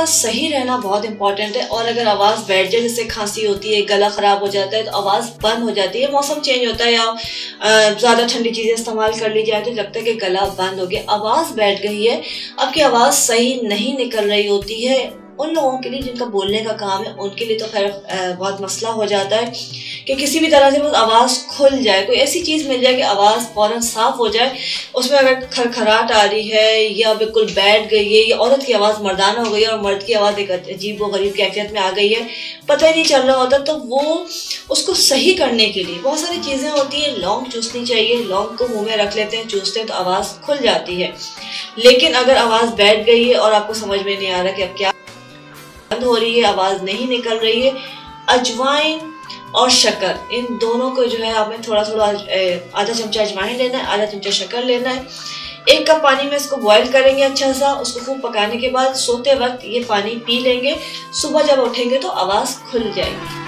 सही रहना बहुत इंपॉर्टेंट है। और अगर आवाज़ बैठ जाए, जैसे खांसी होती है, गला ख़राब हो जाता है, तो आवाज़ बंद हो जाती है, मौसम चेंज होता है या ज़्यादा ठंडी चीज़ें इस्तेमाल कर ली जाए तो लगता है कि गला बंद हो गया, आवाज़ बैठ गई है, आपकी आवाज़ सही नहीं निकल रही होती है। उन लोगों के लिए जिनका बोलने का काम है, उनके लिए तो खैर बहुत मसला हो जाता है कि किसी भी तरह से बस आवाज़ खुल जाए, कोई ऐसी चीज़ मिल जाए कि आवाज़ फ़ौरन साफ़ हो जाए। उसमें अगर खरखराट आ रही है या बिल्कुल बैठ गई है, या औरत की आवाज़ मर्दाना हो गई है और मर्द की आवाज़ एक अजीब व गरीब कैफियत में आ गई है, पता ही नहीं चल रहा होता, तो वो उसको सही करने के लिए बहुत सारी चीज़ें होती हैं। लौंग चूसनी चाहिए, लौंग को मुँह में रख लेते हैं, चूसते हैं तो आवाज़ खुल जाती है। लेकिन अगर आवाज़ बैठ गई है और आपको समझ में नहीं आ रहा कि अब क्या बंद हो रही है, आवाज़ नहीं निकल रही है, अजवाइन और शक्कर, इन दोनों को जो है आपने थोड़ा थोड़ा आधा चमचा अजवाइन लेना है, आधा चमचा शक्कर लेना है। 1 कप पानी में इसको बॉयल करेंगे अच्छा सा। उसको खूब पकाने के बाद सोते वक्त ये पानी पी लेंगे। सुबह जब उठेंगे तो आवाज़ खुल जाएगी।